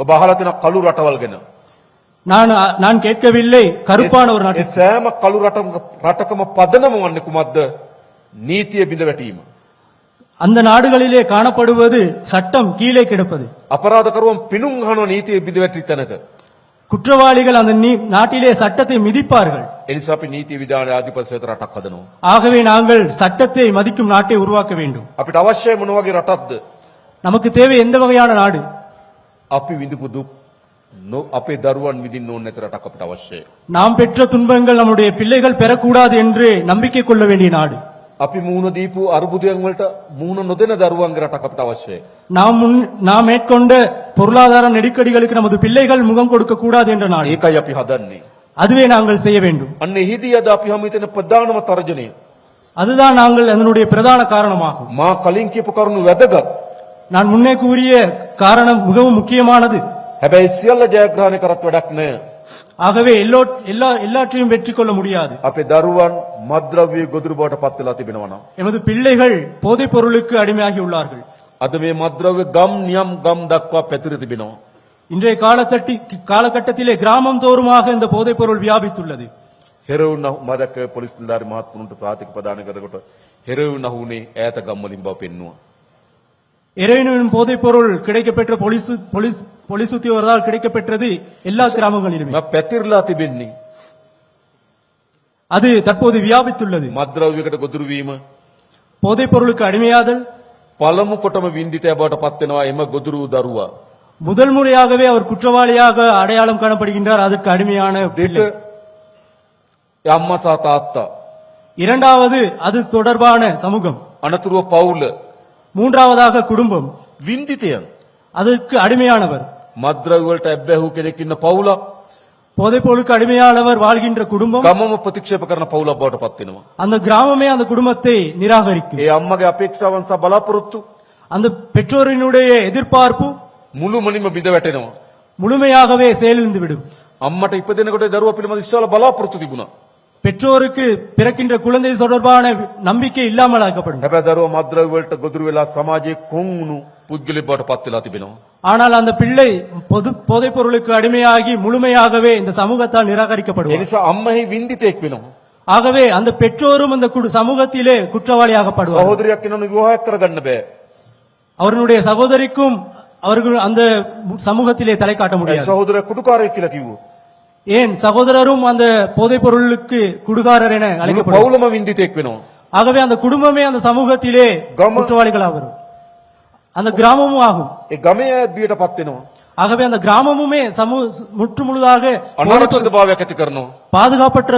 ඔබ අහලා තියෙන කළු රටවල් ගැන. நான் கேட்கவில்லை கருப்பான ஒரு நாடு. ඒ සෑම කළු රටකම පදනම වන්නේ කුමක්ද? නීතිය බිඳ වැටීම. அந்த நாடுகளிலே காணப்படுவது சட்டம் கீழே கிடப்பது. අපරාධකරුවන් පිණුම් ගහනවා නීතිය බිඳ වැටි තැනක. குற்றவாளிகள் அந்த நாட்டிலே சட்டத்தை மிதிப்பார்கள். ඒ නිසා අපි නීති විධාන ආධිපත්‍යයට රටක් හදනවා. ஆகவே நாங்கள் சட்டத்தை மதிக்கும் நாட்டை உருவாக்க வேண்டும். අපිට අවශ්‍ය මොන වගේ රටක්ද? நமக்கு தேவை எந்த வகையான நாடு? අපි විඳපු දුක් අපේ දරුවන් විඳින්න ඕන නැති රටක් අපිට අවශ්‍යයි. நாம் பெற்ற துன்பங்கள் நம்முடைய பிள்ளைகள் பெறக்கூடாது என்று நம்பிக்கை கொள்ள வேண்டிய நாடு. අපි මූණ දීපු අරුබුදයන් වලට මූණ නොදෙන දරුවන්ගේ රටක් අපිට අවශ්‍යයි. நாம் மேற்கொண்ட பொருளாதார நெருக்கடிகளுக்கு நமது பிள்ளைகள் முகம் கொடுக்க கூடாது என்ற நாடு. ඒකයි අපි හදන්නේ. அதுவே நாங்கள் செய்ய வேண்டும். අන්න එහිදී අද අපි හැම හිතන ප්‍රධානම තර්ජනය. அதுதான் நாங்கள் அதனுடைய பிரதான காரணமாகும். මා කලින් කියපු කරුණු වැදගත්. நான் முன்னே கூறிய காரணம் மிகவும் முக்கியமானது. හැබැයි සියල්ල ජයග්‍රහණය කරත් වැඩක් නැහැ. ஆகவே எல்லாற்றையும் வெற்றி கொள்ள முடியாது. අපේ දරුවන් මත්ද්‍රව්‍ය ගොදුරු බවට පත් වෙලා තිබෙනවා නම් எமது பிள்ளைகள் போதைப் பொருளுக்கு அடிமையாகி உள்ளார்கள். අද මේ මත්ද්‍රව්‍ය ගම් නියම් ගම් දක්වා පැතිර තිබෙනවා. இன்றைய காலகட்டத்திலே கிராமம் தோறுமாக இந்த போதைப் பொருள் வியாபித்துள்ளது. හෙරවුන මදක පොලිස් නිලධාරි මහත්තුන්ට සාතික ප්‍රදාන කරනකොට හෙරවුන හුනේ ඈත ගම් වලින් බව පෙන්නුවා. ஹெரோயின் போதைப் பொருள் கிடைக்கப்பெற்ற போலீஸ் உத்தியோகத்தால் கிடைக்கப்பெற்றது எல்லா கிராமங்களிலுமே. පැතිරලා තිබෙන්නේ அது தற்போது வியாபித்துள்ளது. මත්ද්‍රව්‍යයකට ගොදුරු වීම போதைப் பொருளுக்கு அடிமையாதல் පළමු කොටම වින්දිතය බවට පත් වෙනවා එම ගොදුරු දරුවා. முதல் முறையாகவே அவர் குற்றவாளியாக அடையாளம் காணப்படுகின்றார். அதற்கு அடிமையான දෙක අම්මා සහ තාත්තා. இரண்டாவது அது தொடர்பான சமூகம். අනතුරුව පවුල. மூன்றாவதாக குடும்பம். වින්දිතයන් அதற்கு அடிமையானவர். මත්ද්‍රව්‍ය වලට ඇබ්බැහු කෙනෙක් ඉන්න පවුලක් போதைப் பொருளுக்கு அடிமையானவர் வாழ்கின்ற குடும்பம் ගමම ප්‍රතික්ෂේප කරන පවුලක් බවට පත් වෙනවා. அந்த கிராமமே அந்த குடும்பத்தை நிராகரிக்கும். ඒ අම්මගේ අපේක්ෂාවන් සහ බලාපොරොත්තු அந்த பெற்றோரினுடைய எதிர்பார்ப்பு මුළුමනින්ම බිඳ වැටෙනවා. முழுமையாகவே செயலிழந்து விடும். අම්මට ඉපදෙනකොට දරුවා පිළිබඳ විශාල බලාපොරොත්තු තිබුණා. பெற்றோருக்கு பிறக்கின்ற குழந்தை தொடர்பான நம்பிக்கை இல்லாமல் ஆக்கப்படும். හැබැයි දරුවා මත්ද්‍රව්‍ය වලට ගොදුරු වෙලා සමාජයේ කොන් වුණු පුද්ගලෙක් බවට පත් වෙලා තිබෙනවා. ஆனால் அந்த பிள்ளை போதைப் பொருளுக்கு அடிமையாகி முழுமையாகவே இந்த சமூகத்தால் ඒ நிராகரிக்கப்படுவார். නිසා අම්මහි වින්දිතෙක් වෙනවා. ஆகவே அந்த பெற்றோரும் அந்த சமூகத்திலே குற்றவாளியாகப்படுவார். සහෝදරයක් වෙනවනේ විවාහයක් කරගන්න බෑ. அவர்களுடைய சகோதரிக்கும் அவர்கள் அந்த சமூகத்திலே தலை காட்ட ඒ முடியாது. සහෝදරයා කුඩුකාරයෙක් කියලා කිව්වෝ. ஏன் சகோதரரும் அந்த போதைப் பொருளுக்கு குடுகாரர் என මුළු அழைக்கப்படுவார். පවුලම වින්දිතෙක් වෙනවා. ஆகவே அந்த குடும்பமே அந்த சமூகத்திலே கம- குற்றவாளிகளாக வரும். அந்த கிராமமும் ஆகும். ඒ ගමේ අයත් බියට පත් වෙනවා. ஆகவே அந்த கிராமமுமே முற்று முழுதாக අනාරක්ෂිතභාවයක් ඇති කරනවා. பாதுகாப்பற்ற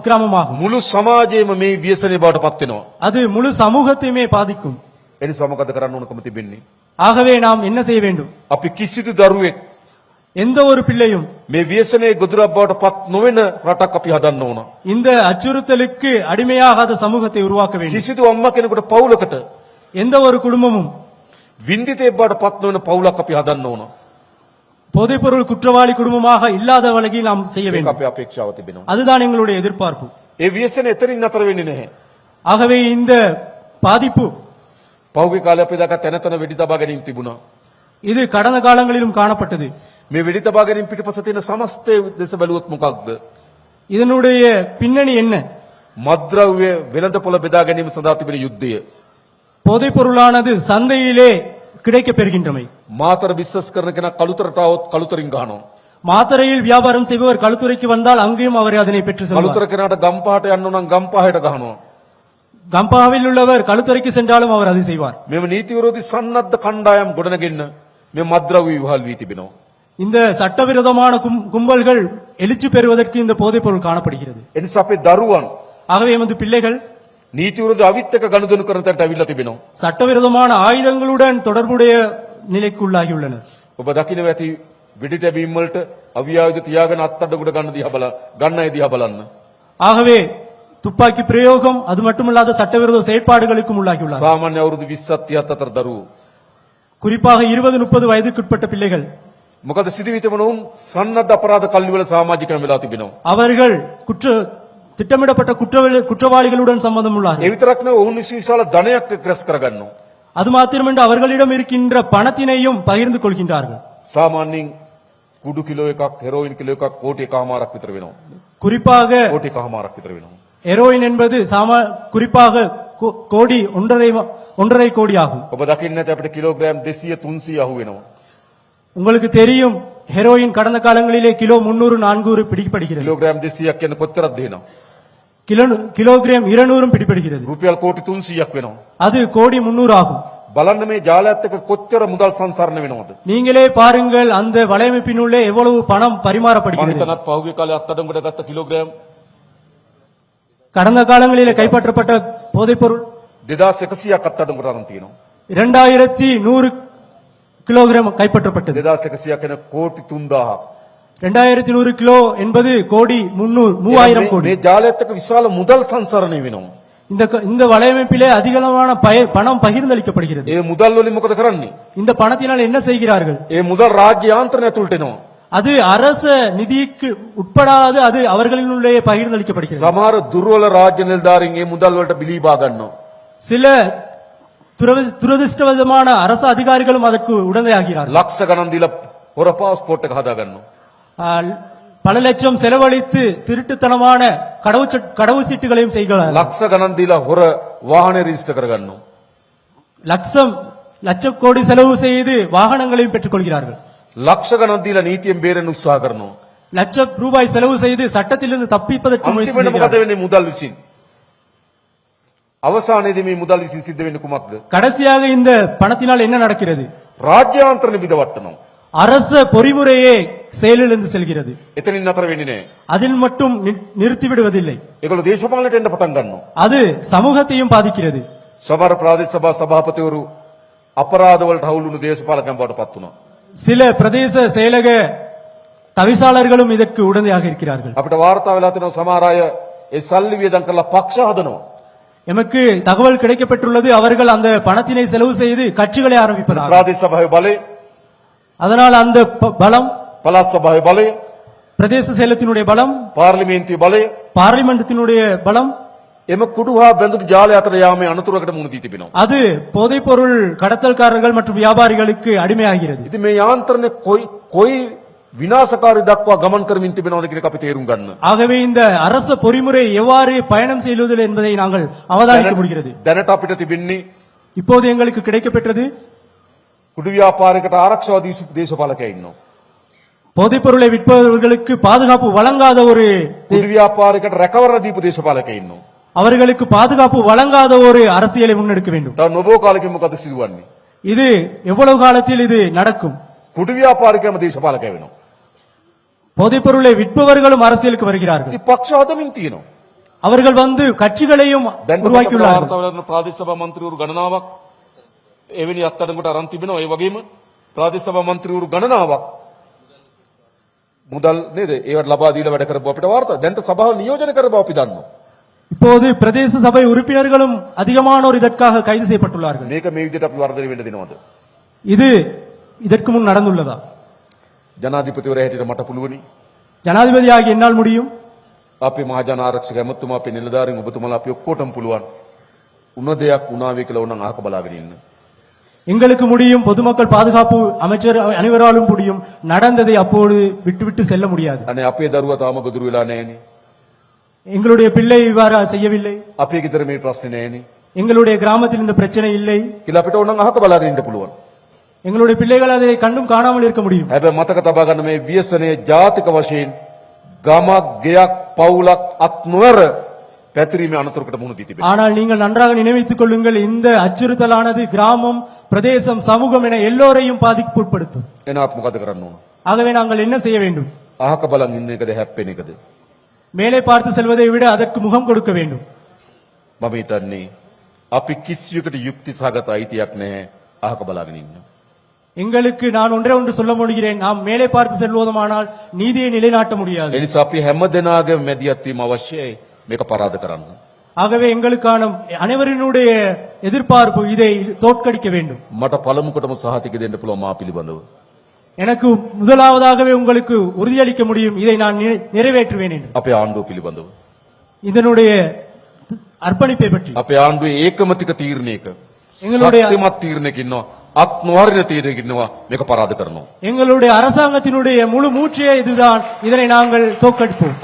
கிராமமாகும். මුළු සමාජයේම මේ ව්‍යසනයේ බවට පත් වෙනවා. அது முழு சமூகத்தையுமே பாதிக்கும். ඒ නිසා මොකද කරන්න ඕනකම තිබෙන්නේ? ஆகவே நாம் என்ன செய்ய வேண்டும்? අපි කිසිදු දරුවෙක් எந்த ஒரு பிள்ளையும் මේ ව්‍යසනයේ ගොදුරක් බවට පත් නොවන රටක් අපි හදන්න ඕන. இந்த அச்சுறுத்தலுக்கு அடிமையாகாத சமூகத்தை உருவாக்க வேண்டும். කිසිදු අම්මා කෙනෙකුට පවුලකට எந்த ஒரு குடும்பமும் වින්දිතෙක් බවට පත් නොවන පවුලක් අපි හදන්න ඕන. போதைப் பொருள் குற்றவாளி குடும்பமாக இல்லாத வகையில் நாம் செய்ய ඒක வேண்டும். අපේ අපේක්ෂාව තිබෙනවා. அதுதான் எங்களுடைய எதிர்பார்ப்பு. ඒ ව්‍යසනය එතනින් නතර වෙන්නේ නැහැ. ஆகவே இந்த பாதிப்பு පහුගිය කාලේ අපි දැක්ක තැන තැන වෙඩි තබා ගැනීම තිබුණා. இது கடந்த காலங்களிலும் காணப்பட்டது. මේ වෙඩි තබා ගැනීම පිටපස තියෙන සමස්තය දෙස බැලුවොත් මොකක්ද? இதனுடைய பின்னணி என்ன? මත්ද්‍රව්‍ය වෙළඳපොළ බෙදා ගැනීම සඳහා තිබෙන යුද්ධය. போதைப் பொருளானது சந்தையிலே கிடைக்கப் பெறுகின்றமை. මාතර බිස්නස් කරන කෙනා කළුතරට આવොත් කළුතරින් ගහනවා. மாத்தரையில் வியாபாரம் செய்பவர் களுத்துறைக்கு வந்தால் அங்கேயும் அவர் அதனை பெற்று செல்வார். කළුතර කෙනාට ගම්පහට යන්න නම් ගම්පහයට ගහනවා. கம்பாவில் உள்ளவர் களுத்துறைக்கு சென்றாலும் அவர் அதை செய்வார். මෙම නීති විරෝධී සන්නද්ධ කණ්ඩායම් ගොඩනගෙන්න මේ මත්ද්‍රව්‍ය විවහල් වී තිබෙනවා. இந்த சட்டவிரோதமான கும்பல்கள் எழுச்சி பெறுவதற்கு இந்த போதைப் பொருள் காணப்படுகிறது. එනිසා අපේ දරුවන් ஆகவே எமது பிள்ளைகள் නීති විරෝධී අවිත් එක්ක ගනුදෙනු කරන තැනට අවිල්ලා තිබෙනවා. சட்டவிரோதமான ஆயுதங்களுடன் தொடர்புடைய நிலைக்கு உள்ளாகி உள்ளனர். ඔබ දකින්න ඇති වෙඩි තැබීම් වලට අවියායුධ තියාගෙන අත්අඩංගුවට ගන්න අය දිහා බලන්න. ஆகவே துப்பாக்கி பிரயோகம் அது மட்டுமல்லாத சட்டவிரோத செயற்பாடுகளுக்கும் உள்ளாகி உள்ளார். සාමාන්‍ය අවුරුදු 20ක් 30ක් අතර දරුවෝ. குறிப்பாக 20-30 வயதுக்குட்பட்ட பிள்ளைகள். මොකද සිදුවිතම නෝන් සන්නද්ධ අපරාධ කල්ලි වල සමාජිකයන් වෙලා තිබෙනවා. அவர்கள் திட்டமிடப்பட்ட குற்றவாளிகளுடன் சம்பந்தம் உள்ளார்கள். ඒ විතරක් නෙවෙයි ඔවුන් විශාල ධනයක් රැස් කරගන්නවා. அது மாத்திரமன்று அவர்களிடம் இருக்கின்ற பணத்தினையும் பகிர்ந்து கொள்கின்றார்கள். සාමාන්‍යයෙන් කුඩු කිලෝ එකක් හෙරෝයින් කිලෝ එකක් කෝටි එකමාරක් විතර වෙනවා. குறிப்பாக කෝටි එකමාරක් විතර වෙනවා. ஹெரோயின் என்பது குறிப்பாக கோடி ஒன்றரை கோடி ஆகும். ඔබ දකින්නේ නැති අපිට කිලෝග්‍රෑම් 200 300 අහු වෙනවා. உங்களுக்கு தெரியும் ஹெரோயின் கடந்த காலங்களிலே கிலோ 300 400 பிடிக்கப்படுகிறது. කිලෝග්‍රෑම් 200ක් කියන කොච්චරද දෙනවා? கிலோகிராம் 200 பிடிக்கப்படுகிறது. රුපියල් කෝටි 300ක් වෙනවා. அது கோடி 300 ஆகும். බලන්න මේ ජාලයත් එක්ක කොච්චර මුදල් සංසරණ වෙනවද? நீங்களே பாருங்கள் அந்த வலையமைப்பினுள்ளே எவ்வளவு பணம் මම பரிமாறப்படுகிறது. හිතනත් පහුගිය කාලේ අත්අඩංගුවට ගත්ත කිලෝග්‍රෑම් கடந்த காலங்களிலே கைப்பற்றப்பட்ட போதைப்பொருள் 2100ක් අත්අඩංගුවට අරන් තියෙනවා. 2100 கிலோகிராம் கைப்பற்றப்பட்டது. 2100ක් කියන කෝටි 3000ක්. 2100 கிலோ என்பது கோடி 3000 கோடி. මේ ජාලයත් එක්ක විශාල මුදල් සංසරණය වෙනවා. இந்த வலையமைப்பிலே அதிகளவான பணம் பகிர்ந்தளிக்கப்படுகிறது. ඒ මුදල් වලින් මොකද කරන්නේ? இந்த பணத்தினால் என்ன செய்கிறார்கள்? ඒ මුදල් රාජ්‍ය යාන්ත්‍රණය ඇතුළට එනවා. அது அரச நிதிக்கு உட்படாது அது அவர்களினுள்ளே பகிர்ந்தளிக்கப்படுகிறது. සමහර දුර්වල රාජ්‍ය නිලධාරීන් ඒ මුදල් වලට බිලී බා ගන්නවා. சில துரதிருஷ்டவசமான அரசு அதிகாரிகளும் அதற்கு உடந்தையாகிறார்கள். ලක්ෂ ගණන් දීලා හොර පාස්පෝර්ට් එක හදා ගන්නවා. பல லட்சம் செலவழித்து திருட்டுத்தனமான கடவு சீட்டுகளையும் செய்கிறார்கள். ලක්ෂ ගණන් දීලා හොර වාහනේ රෙජිස්ටර් කර ගන්නවා. லட்ச கோடி செலவு செய்து வாகனங்களையும் பெற்றுக் கொள்கிறார்கள். ලක්ෂ ගණන් දීලා නීතියෙන් බේරෙන්න උත්සාහ කරනවා. லட்சம் ரூபாய் செலவு செய்து சட்டத்திலிருந்து தப்பிப்பதற்கு முயற்சி අන්තිමට මොකද செய்கிறார்கள். වෙන්නේ මුදල් විසින්? අවසානයේදී මේ මුදල් විසින් සිද්ධ වෙන්නේ කුමක්ද? கடைசியாக இந்த பணத்தினால் என்ன நடக்கிறது? රාජ්‍යාන්ත්‍රණ විදවට්ටනවා. அரச பொறிமுறையே செயலிழந்து செல்கிறது. එතනින් නතර වෙන්නේ නැහැ. அதில் மட்டும் நிறுத்தி விடுவதில்லை. ඒගොල්ලෝ දේශපාලනයට එන්න පටන් ගන්නවා. அது சமூகத்தையும் பாதிக்கிறது. සමහර ප්‍රාදේශ සභා සභාපතිවරු අපරාධ වලට හවුලුණු දේශපාලකයන් බවට පත් වුණා. சில பிரதேச செயலக தவிசாளர்களும் இதற்கு உடந்தையாக இருக்கிறார்கள். අපිට වාර්තා වෙලා තියෙනවා සමහර අය ඒ සල්ලි වියදම් කරලා පක්ෂ හදනවා. எமக்கு தகவல் கிடைக்கப்பட்டுள்ளது அவர்கள் அந்த பணத்தினை செலவு செய்து கட்சிகளை ஆரம்பிப்பதாக. ප්‍රාදේශ සභාවේ බලය, அதனால் அந்த பலம் පළාත් සභාවේ බලය, பிரதேச செயலத்தினுடைய பலம், පාර්ලිමේන්තුවේ බලය பார்லிமெண்டத்தினுடைய பலம், එම කුඩු හා බැඳුණු ජාලය අතර යාමේ අනතුරකට මුහුණ දී තිබෙනවා. அது போதைப்பொருள் கடத்தல்காரர்கள் மற்றும் வியாபாரிகளுக்கு அடிமையாகிறது. ඉතින් මේ යාන්ත්‍රණය කොයි විනාශකාරී දක්වා ගමන් කරමින් තිබෙනවද කියන එක අපි තේරුම් ගන්න. ஆகவே இந்த அரச பொறிமுறை எவ்வாறு பயணம் செய்வது என்பதை நாங்கள் அவதானிக்க முடிகிறது. දැනට අපිට තිබෙන්නේ இப்போது எங்களுக்கு கிடைக்கப்பெற்றது කුඩු ව්‍යාපාරිකට ආරක්ෂා දී දේශපාලකයෙක් ඉන්නවා. போதைப்பொருளை விற்பவர்களுக்கு பாதுகாப்பு வழங்காத ஒரு කුඩු ව්‍යාපාරිකට රැකවරණ දීපු දේශපාලකයෙක් ඉන්නවා. அவர்களுக்கு பாதுகாப்பு வழங்காத ஒரு அரசியலை முன்னெடுக்க வேண்டும். තව නොබෝ කාලෙකින් මොකද සිදුවන්නේ? இது எவ்வளவு காலத்தில் இது நடக்கும்? කුඩු ව්‍යාපාරිකයම දේශපාලකය වෙනවා. போதைப்பொருளை விற்பவர்களும் அரசியலுக்கு வருகிறார்கள். ඉතින් පක්ෂ හදමින් තියෙනවා. அவர்கள் வந்து கட்சிகளையும் දැන් உருவாக்கியுள்ளார்கள். වාර්තා වෙලා තියෙන ප්‍රාදේශ සභා මන්ත්‍රීවරු ගණනාවක් එවැනි අත්අඩංගුවට අරන් තිබෙනවා. ඒ වගේම ප්‍රාදේශ සභා මන්ත්‍රීවරු ගණනාවක් මුදල් නේද? ඒවට ලබා දීලා වැඩ කරපුවා අපිට වාර්තා. දැන් සභාව නියෝජනය කර බව අපි දන්නවා. இப்போது பிரதேச சபை உறுப்பினர்களும் அதிகமானோர் இதற்காக கைது செய்யப்பட்டுள்ளார்கள். මේක මේ විදිහට අපි වර්ධනය වෙන්න දෙනවද? இது இதற்கு முன் நடந்துள்ளதா? ජනාධිපතිවරයා හැටියට මට පුළුවනි. ஜனாதிபதியாகி என்னால் முடியும். අපේ මහජන ආරක්ෂක ඇමතුමා අපේ නිලධාරීන් ඔබතුමාලා අපි ඔක්කොටම පුළුවන්. උන දෙයක් උනාවේ කියලා උනන් අහක බලාගෙන ඉන්න. எங்களுக்கு முடியும். பொதுமக்கள் பாதுகாப்பு அமைச்சர் அனைவராலும் முடியும். நடந்ததை அப்போது விட்டுவிட்டு செல்ல முடியாது. අනේ අපේ දරුවා තාම ගොදුරු වෙලා නැහෙනේ. எங்களுடைய பிள்ளை இவ்வாறு செய்யவில்லை. අපේ ගෙදර මේ ප්‍රශ්නේ නැහෙනේ. எங்களுடைய கிராமத்தில் இந்த பிரச்சனை இல்லை. කියලා අපිට උනන් අහක බලාගෙන ඉන්න පුළුවන්. எங்களுடைய பிள்ளைகள் அதை கண்டும் காணாமல் இருக்க முடியும். හැබැයි මතක තබා ගන්න මේ ව්‍යසනයේ ජාතික වශයෙන් ගමක් ගෙයක් පවුලක් අත් නොවර පැතිරීමේ අනතුරකට මුහුණ දී තිබෙනවා. ஆனால் நீங்கள் நன்றாக நினைவித்துக் கொள்ளுங்கள், இந்த அச்சுறுத்தலானது கிராமம், பிரதேசம், சமூகம் என எல்லோரையும் பாதிப்பு உட்படுத்தும். එහෙනම් අපි මොකද කරන්න ඕන? ஆகவே நாங்கள் என்ன செய்ய வேண்டும்? අහක බලන් ඉන්න එකද හැප්පෙන එකද? மேலே பார்த்து செல்வதை விட அதற்கு முகம் கொடுக்க வேண்டும். මම හිතන්නේ අපි කිසියකට යුක්ති සහගත අයිතියක් නැහැ අහක බලාගෙන ඉන්න. எங்களுக்கு நான் ஒன்று சொல்ல முடிகிறேன், நாம் மேலே பார்த்து செல்வதுமானால் நீதியை நிலைநாட்ட முடியாது. ඒ නිසා අපි හැම දෙනාගේම මැදිහත් වීම අවශ්‍යයි මේක පරාද කරන්න. ஆகவே எங்களுக்கான அனைவரினுடைய எதிர்பார்ப்பு இதை தோற்கடிக்க வேண்டும். මට පළමුකොටම සහතික දෙන්න පුළුවන් මා පිළිබඳව. எனக்கு முதலாவதாகவே உங்களுக்கு உறுதியளிக்க முடியும், இதை நான் நிறைவேற்றுவேன் என்று. අපේ ආණ්ඩුව පිළිබඳව. இதனுடைய அர்ப்பணிப்பை பற்றி අපේ ආණ්ඩුවේ ඒකමතික තීරණයක එங்களுடைய- ශක්තිමත් තීරණයක ඉන්නවා අත් නොහරින තීරණයකින්නවා මේක පරාද කරනවා. எங்களுடைய அரசாங்கத்தினுடைய முழு மூச்சே இதுதான். இதனை நாங்கள் தோற்கடிப்போம்.